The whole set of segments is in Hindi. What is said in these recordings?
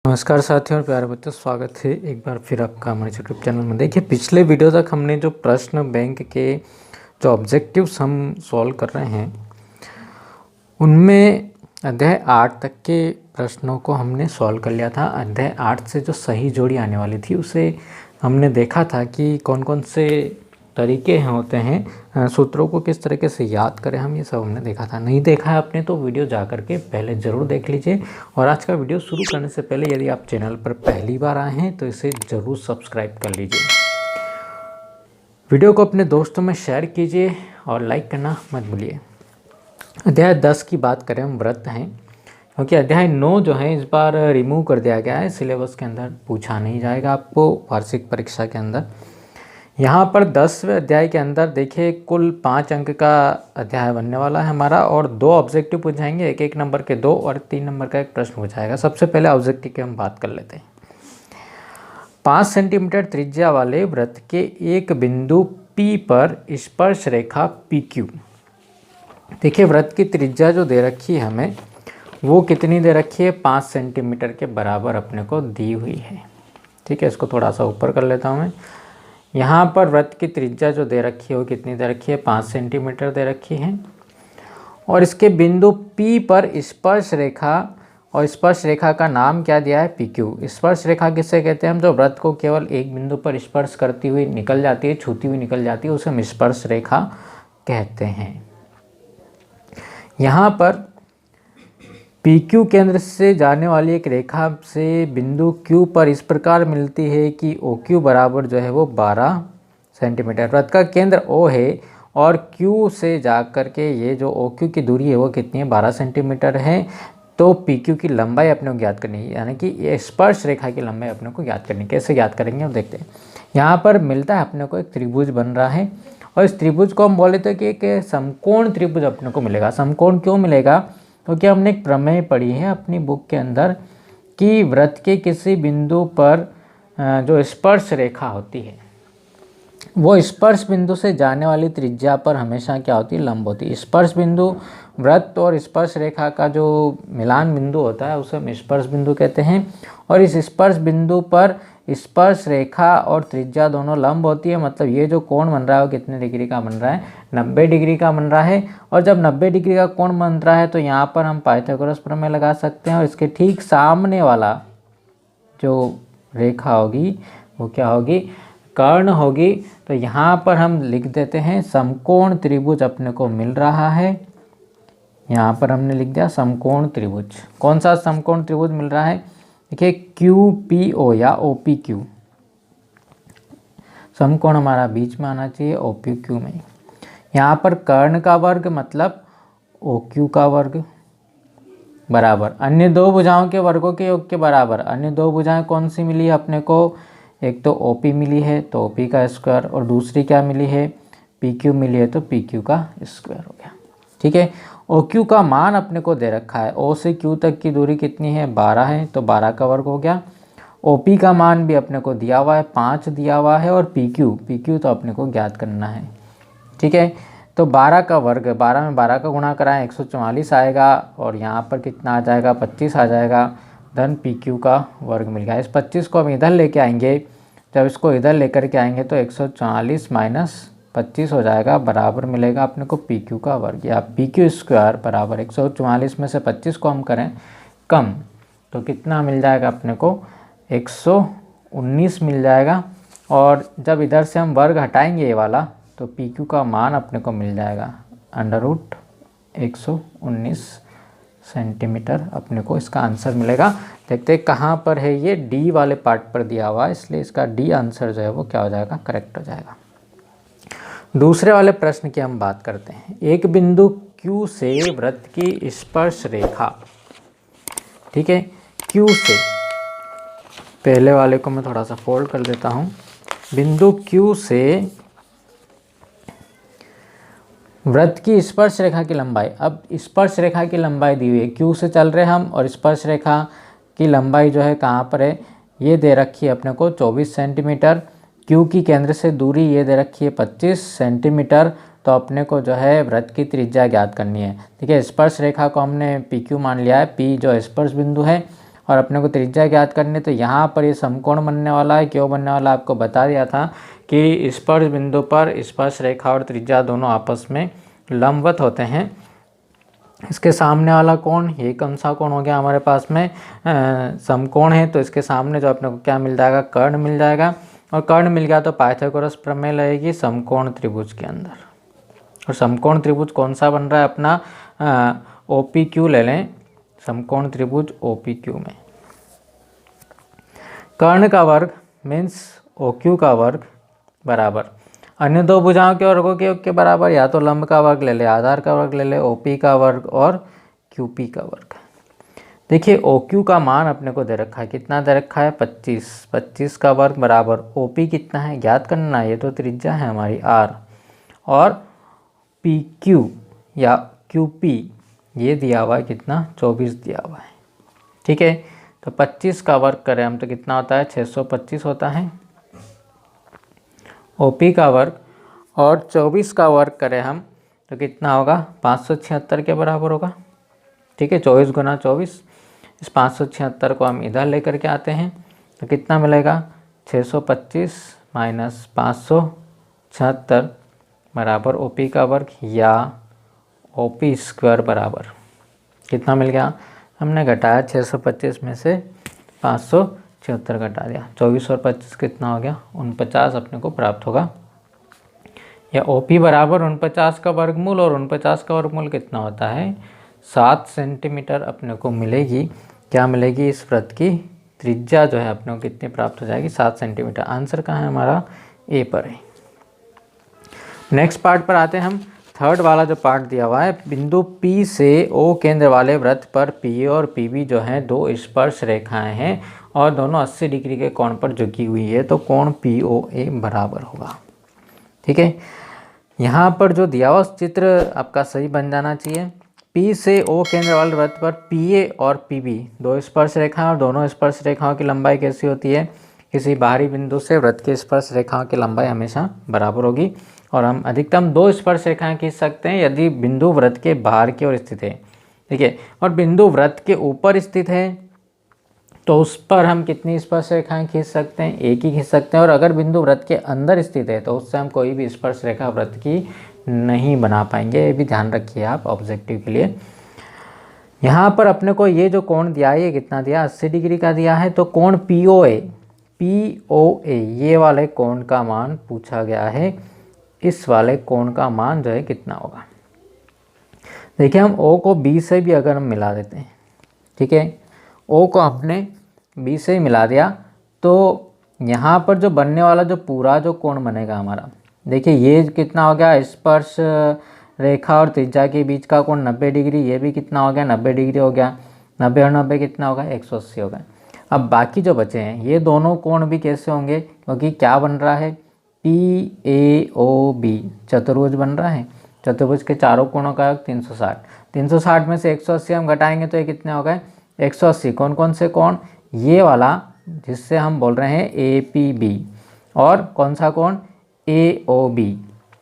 नमस्कार साथियों और प्यारे बच्चों, स्वागत है एक बार फिर आपका हमारे यूट्यूब चैनल में। देखिए, पिछले वीडियो तक हमने जो प्रश्न बैंक के जो ऑब्जेक्टिव्स हम सॉल्व कर रहे हैं उनमें अध्याय 8 तक के प्रश्नों को हमने सॉल्व कर लिया था। अध्याय 8 से जो सही जोड़ी आने वाली थी उसे हमने देखा था कि कौन कौन से तरीके होते हैं, सूत्रों को किस तरीके से याद करें, हम ये सब हमने देखा था। नहीं देखा है आपने तो वीडियो जा करके पहले ज़रूर देख लीजिए। और आज का वीडियो शुरू करने से पहले यदि आप चैनल पर पहली बार आए हैं तो इसे ज़रूर सब्सक्राइब कर लीजिए। वीडियो को अपने दोस्तों में शेयर कीजिए और लाइक करना मत भूलिए। अध्याय 10 की बात करें, हम व्रत हैं, क्योंकि अध्याय 9 जो है इस बार रिमूव कर दिया गया है, सिलेबस के अंदर पूछा नहीं जाएगा आपको वार्षिक परीक्षा के अंदर। यहाँ पर 10वें अध्याय के अंदर देखिए कुल 5 अंक का अध्याय बनने वाला है हमारा, और 2 ऑब्जेक्टिव पूछाएंगे, एक नंबर के 2 और 3 नंबर का एक प्रश्न पूछाएगा। सबसे पहले ऑब्जेक्टिव की हम बात कर लेते हैं। 5 सेंटीमीटर त्रिज्या वाले वृत्त के एक बिंदु P पर स्पर्श रेखा PQ। देखिए, वृत्त की त्रिज्या जो दे रखी है हमें वो कितनी दे रखी है, 5 सेंटीमीटर के बराबर अपने को दी हुई है। ठीक है, इसको थोड़ा सा ऊपर कर लेता हूँ मैं। यहाँ पर वृत्त की त्रिज्या जो दे रखी है वो कितनी दे रखी है, 5 सेंटीमीटर दे रखी है। और इसके बिंदु P पर स्पर्श रेखा, और स्पर्श रेखा का नाम क्या दिया है, PQ। स्पर्श रेखा किससे कहते हैं हम, जो वृत्त को केवल एक बिंदु पर स्पर्श करती हुई निकल जाती है, छूती हुई निकल जाती है, उसे हम स्पर्श रेखा कहते हैं। यहाँ पर PQ केंद्र से जाने वाली एक रेखा से बिंदु Q पर इस प्रकार मिलती है कि OQ बराबर जो है वो 12 सेंटीमीटर। वृत्त का केंद्र O है और Q से जा कर के ये जो OQ की दूरी है वो कितनी है, 12 सेंटीमीटर है। तो PQ की लंबाई अपने को ज्ञात करनी है, यानी कि ये स्पर्श रेखा की लंबाई अपने को ज्ञात करनी है। कैसे ज्ञात करेंगे हम देखते हैं। यहाँ पर मिलता है अपने को एक त्रिभुज बन रहा है, और इस त्रिभुज को हम बोले तो कि एक समकोण त्रिभुज अपने को मिलेगा। समकोण क्यों मिलेगा, क्योंकि हमने एक प्रमेय पढ़ी है अपनी बुक के अंदर कि वृत्त के किसी बिंदु पर जो स्पर्श रेखा होती है वो स्पर्श बिंदु से जाने वाली त्रिज्या पर हमेशा क्या होती है, लंब होती है। स्पर्श बिंदु वृत्त और स्पर्श रेखा का जो मिलान बिंदु होता है उसे हम स्पर्श बिंदु कहते हैं। और इस स्पर्श बिंदु पर स्पर्श रेखा और त्रिज्या दोनों लंब होती है। मतलब ये जो कोण बन रहा है वो कितने डिग्री का बन रहा है, 90 डिग्री का बन रहा है। और जब 90 डिग्री का कोण बन रहा है तो यहाँ पर हम पाइथागोरस प्रमेय लगा सकते हैं, और इसके ठीक सामने वाला जो रेखा होगी वो क्या होगी, कर्ण होगी। तो यहाँ पर हम लिख देते हैं समकोण त्रिभुज अपने को मिल रहा है। यहाँ पर हमने लिख दिया समकोण त्रिभुज। कौन सा समकोण त्रिभुज मिल रहा है, देखिए QPO या OPQ। समकोण हमारा बीच में आना चाहिए, OPQ में। यहाँ पर कर्ण का वर्ग मतलब OQ का वर्ग बराबर अन्य दो भुजाओं के वर्गों के योग के बराबर। अन्य दो भुजाएं कौन सी मिली है अपने को, एक तो OP मिली है तो OP का स्क्वायर, और दूसरी क्या मिली है, PQ मिली है तो PQ का स्क्वायर हो गया। ठीक है, OQ का मान अपने को दे रखा है, O से Q तक की दूरी कितनी है, 12 है, तो 12 का वर्ग हो गया। OP का मान भी अपने को दिया हुआ है, 5 दिया हुआ है। और PQ तो अपने को ज्ञात करना है। ठीक है, तो 12 का वर्ग, 12 में 12 का गुणा कराएं 144 आएगा, और यहाँ पर कितना आ जाएगा, 25 आ जाएगा। धन PQ का वर्ग मिल गया। इस 25 को हम इधर लेके आएंगे, जब इसको इधर लेकर के आएंगे तो 144 माइनस 25 हो जाएगा, बराबर मिलेगा अपने को PQ का वर्ग, या PQ स्क्वायर बराबर 144 में से 25 को हम करें कम तो कितना मिल जाएगा अपने को, 119 मिल जाएगा। और जब इधर से हम वर्ग हटाएंगे ये वाला तो PQ का मान अपने को मिल जाएगा √119 सेंटीमीटर अपने को इसका आंसर मिलेगा। देखते हैं कहाँ पर है, ये D वाले पार्ट पर दिया हुआ है, इसलिए इसका D आंसर जो है वो क्या हो जाएगा, करेक्ट हो जाएगा। दूसरे वाले प्रश्न की हम बात करते हैं। एक बिंदु Q से वृत्त की स्पर्श रेखा, ठीक है, Q से, पहले वाले को मैं थोड़ा सा फोल्ड कर देता हूँ। बिंदु Q से वृत्त की स्पर्श रेखा की लंबाई, अब स्पर्श रेखा की लंबाई दी हुई है, Q से चल रहे हम, और स्पर्श रेखा की लंबाई जो है कहाँ पर है, ये दे रखी है अपने को 24 सेंटीमीटर। Q की केंद्र से दूरी ये दे रखी है 25 सेंटीमीटर। तो अपने को जो है वृत्त की त्रिज्या ज्ञात करनी है। ठीक है, स्पर्श रेखा को हमने PQ मान लिया है, P जो स्पर्श बिंदु है, और अपने को त्रिज्या ज्ञात करनी, तो यहाँ पर ये समकोण बनने वाला है। क्यों बनने वाला आपको बता दिया था कि स्पर्श बिंदु पर स्पर्श रेखा और त्रिज्या दोनों आपस में लंबवत होते हैं। इसके सामने वाला कोण, ये कौन सा कोण हो गया हमारे पास में समकोण है, तो इसके सामने जो अपने को क्या मिल जाएगा, कर्ण मिल जाएगा। और कर्ण मिल गया तो पाइथागोरस प्रमेय लगेगी समकोण त्रिभुज के अंदर। और समकोण त्रिभुज कौन सा बन रहा है अपना, OPQ ले लें, समकोण त्रिभुज OPQ में कर्ण का वर्ग मीन्स OQ का वर्ग बराबर अन्य दो भुजाओं के वर्गों के योग के बराबर, या तो लंब का वर्ग ले ले, आधार का वर्ग ले ले, OP का वर्ग और QP का वर्ग। देखिए OQ का मान अपने को दे रखा है, कितना दे रखा है 25, 25 का वर्ग बराबर OP कितना है ज्ञात करना है, ये तो त्रिज्या है हमारी R, और PQ या QP ये दिया हुआ है कितना 24 दिया हुआ है। ठीक है, तो 25 का वर्ग करें हम तो कितना होता है 625 होता है OP का वर्ग, और 24 का वर्ग करें हम तो कितना होगा 576 के बराबर होगा। ठीक है, 24 गुना 24, इस 576 को हम इधर लेकर के आते हैं तो कितना मिलेगा 625 माइनस 576 बराबर OP का वर्ग या OP स्क्वायर बराबर कितना मिल गया, हमने घटाया 625 में से 576 घटा दिया, 24 और 25 कितना हो गया 49 अपने को प्राप्त होगा। या OP बराबर 49 का वर्गमूल, और 49 का वर्गमूल कितना होता है 7 सेंटीमीटर अपने को मिलेगी। क्या मिलेगी, इस वृत्त की त्रिज्या जो है अपने को कितनी प्राप्त हो जाएगी 7 सेंटीमीटर। आंसर कहाँ है हमारा, A पर है। नेक्स्ट पार्ट पर आते हैं हम, थर्ड वाला जो पार्ट दिया हुआ है, बिंदु P से O केंद्र वाले वृत्त पर PA और PB जो है दो स्पर्श रेखाएं हैं और दोनों 80 डिग्री के कोण पर झुकी हुई है, तो कोण POA बराबर होगा। ठीक है, यहाँ पर जो दिया हुआ चित्र आपका सही बन जाना चाहिए। P से O केंद्र वाले वृत्त पर PA और PB दो स्पर्श रेखाएं और दोनों स्पर्श रेखाओं की लंबाई कैसी होती है, किसी बाहरी बिंदु से वृत्त की स्पर्श रेखाओं की लंबाई हमेशा बराबर होगी, और हम अधिकतम दो स्पर्श रेखाएं खींच सकते हैं यदि बिंदु वृत्त के बाहर की ओर स्थित है। ठीक है, और बिंदु वृत्त के ऊपर स्थित है तो उस पर हम कितनी स्पर्श रेखाएं खींच सकते हैं, एक ही खींच सकते हैं। और अगर बिंदु वृत्त के अंदर स्थित है तो उससे हम कोई भी स्पर्श रेखा वृत्त की नहीं बना पाएंगे, ये भी ध्यान रखिए आप ऑब्जेक्टिव के लिए। यहाँ पर अपने को ये जो कोण दिया है ये कितना दिया 80 डिग्री का दिया है, तो कोण POA ये वाले कोण का मान पूछा गया है, इस वाले कोण का मान जो है कितना होगा। देखिए हम O को B से भी अगर हम मिला देते हैं, ठीक है, O को हमने B से ही मिला दिया तो यहाँ पर जो बनने वाला जो पूरा जो कोण बनेगा हमारा, देखिए ये कितना हो गया स्पर्श रेखा और त्रिज्या के बीच का कोण 90 डिग्री, ये भी कितना हो गया 90 डिग्री हो गया, 90 और 90 कितना होगा 180 होगा। अब बाकी जो बचे हैं ये दोनों कोण भी कैसे होंगे, क्योंकि क्या बन रहा है PAOB चतुर्भुज बन रहा है, चतुर्भुज के चारों कोणों का योग 360, 360 में से 180 हम घटाएंगे तो ये कितने हो गए 180। कौन कौन से कोण, ये वाला जिससे हम बोल रहे हैं APB, और कौन सा कोण AOB,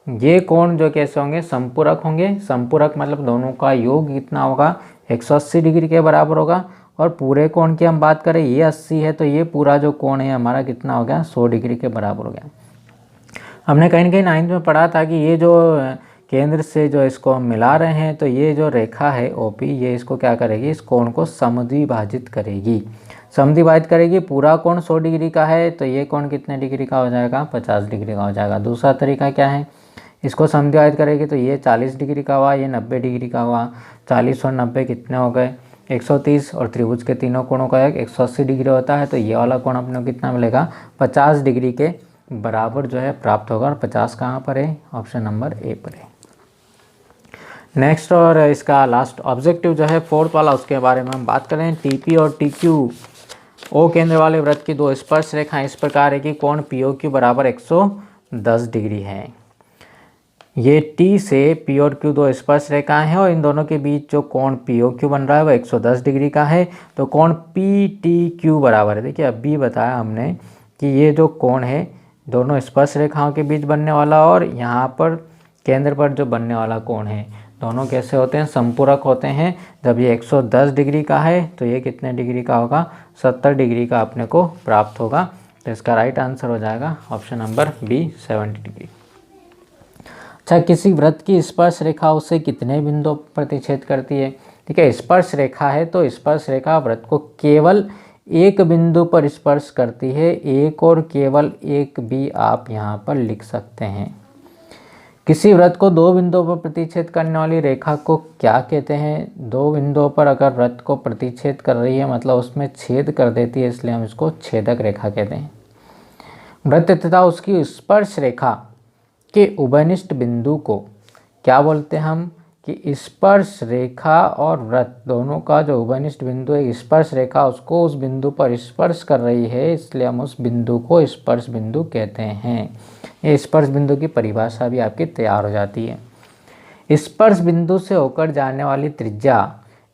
ये कोण जो कैसे होंगे संपूरक होंगे। संपूरक मतलब दोनों का योग कितना होगा 180 डिग्री के बराबर होगा। और पूरे कोण की हम बात करें ये 80 है तो ये पूरा जो कोण है हमारा कितना हो गया 100 डिग्री के बराबर हो गया। हमने कहीं ना कहीं 9th में पढ़ा था कि ये जो केंद्र से जो इसको हम मिला रहे हैं तो ये जो रेखा है OP ये इसको क्या करेगी, इस कोण को समद्विभाजित करेगी, समद्विभाजित करेगी। पूरा कोण 100 डिग्री का है तो ये कोण कितने डिग्री का हो जाएगा 50 डिग्री का हो जाएगा। दूसरा तरीका क्या है, इसको समद्विभाजित करेगी तो ये 40 डिग्री का हुआ, ये 90 डिग्री का हुआ, 40 और 90 कितने हो गए 130, और त्रिभुज के तीनों कोणों का योग 180 डिग्री होता है तो ये वाला कोण अपने को कितना मिलेगा 50 डिग्री के बराबर जो है प्राप्त होगा। और 50 कहाँ पर है, ऑप्शन नंबर A पर है। नेक्स्ट और इसका लास्ट ऑब्जेक्टिव जो है फोर्थ वाला, उसके बारे में हम बात करें। TP और TQ O केंद्र वाले वृत्त की दो स्पर्श रेखाएं इस प्रकार है कि कोण POQ बराबर 110 डिग्री है। ये T से P और Q दो स्पर्श रेखाएं हैं और इन दोनों के बीच जो कोण POQ बन रहा है वो 110 डिग्री का है, तो कोण PTQ बराबर है। देखिए अभी बताया हमने कि ये जो कोण है दोनों स्पर्श रेखाओं के बीच बनने वाला और यहाँ पर केंद्र पर जो बनने वाला कोण है दोनों कैसे होते हैं, संपूरक होते हैं। जब ये 110 डिग्री का है तो ये कितने डिग्री का होगा, 70 डिग्री का अपने को प्राप्त होगा। तो इसका राइट आंसर हो जाएगा ऑप्शन नंबर बी 70 डिग्री। अच्छा, किसी वृत्त की स्पर्श रेखा उसे कितने बिंदुओं पर प्रतिच्छेद करती है। ठीक है, स्पर्श रेखा है तो स्पर्श रेखा वृत्त को केवल एक बिंदु पर स्पर्श करती है। एक और केवल एक भी आप यहाँ पर लिख सकते हैं। किसी वृत्त को दो बिंदुओं पर प्रतिच्छेद करने वाली रेखा को क्या कहते हैं। दो बिंदुओं पर अगर वृत्त को प्रतिच्छेद कर रही है मतलब उसमें छेद कर देती है, इसलिए हम इसको छेदक रेखा कहते हैं। वृत्त तथा उसकी स्पर्श रेखा के उभयनिष्ठ बिंदु को क्या बोलते हैं हम, कि स्पर्श रेखा और वृत्त दोनों का जो उभयनिष्ठ बिंदु है, स्पर्श रेखा उसको उस बिंदु पर स्पर्श कर रही है, इसलिए हम उस बिंदु को स्पर्श बिंदु कहते हैं। ये स्पर्श बिंदु की परिभाषा भी आपकी तैयार हो जाती है। स्पर्श बिंदु से होकर जाने वाली त्रिज्या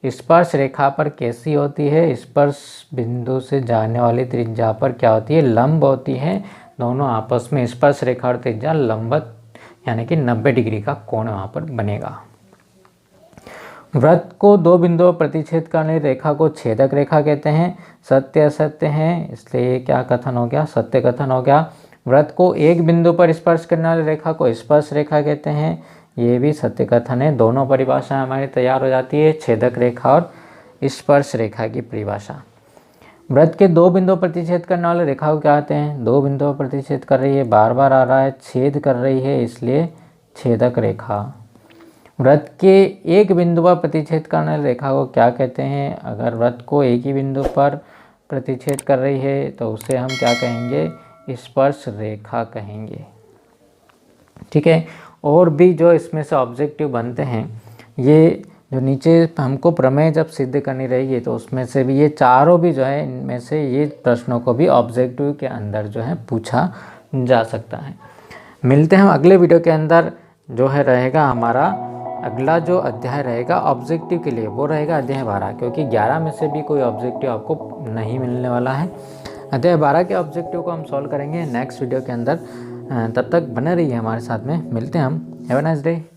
स्पर्श रेखा पर कैसी होती है। स्पर्श बिंदु से जाने वाली त्रिज्या पर क्या होती है, लंब होती है। दोनों आपस में स्पर्श रेखा और त्रिज्या लंबवत यानी कि 90 डिग्री का कोण वहाँ पर बनेगा। वृत्त को दो बिंदुओं पर प्रतिच्छेद करने रेखा को छेदक रेखा कहते हैं। सत्य असत्य है, इसलिए क्या कथन हो गया, सत्य कथन हो गया। वृत्त को एक बिंदु पर स्पर्श करने वाली रेखा को स्पर्श रेखा कहते हैं, ये भी सत्य कथन है। दोनों परिभाषाएं हमारी तैयार हो जाती है, छेदक रेखा और स्पर्श रेखा की परिभाषा। वृत्त के दो बिंदुओं पर प्रतिच्छेद करने वाले रेखा को क्या कहते हैं, दो बिंदुओं पर प्रतिच्छेद कर रही है, बार बार आ रहा है, छेद कर रही है, इसलिए छेदक रेखा। वृत्त के एक बिंदु पर प्रतिच्छेद करने वाली रेखा को क्या कहते हैं। अगर वृत्त को एक ही बिंदु पर प्रतिच्छेद कर रही है तो उसे हम क्या कहेंगे, स्पर्श रेखा कहेंगे। ठीक है, और भी जो इसमें से ऑब्जेक्टिव बनते हैं, ये जो नीचे हमको प्रमेय जब सिद्ध करनी रहेगी तो उसमें से भी ये चारों भी जो है, इनमें से ये प्रश्नों को भी ऑब्जेक्टिव के अंदर जो है पूछा जा सकता है। मिलते हैं हम अगले वीडियो के अंदर। जो है रहेगा हमारा अगला जो अध्याय रहेगा ऑब्जेक्टिव के लिए, वो रहेगा अध्याय 12, क्योंकि 11 में से भी कोई ऑब्जेक्टिव आपको नहीं मिलने वाला है। अध्याय 12 के ऑब्जेक्टिव को हम सॉल्व करेंगे नेक्स्ट वीडियो के अंदर। तब तक बने रहिए हमारे साथ में, मिलते हैं हम। Have a nice day.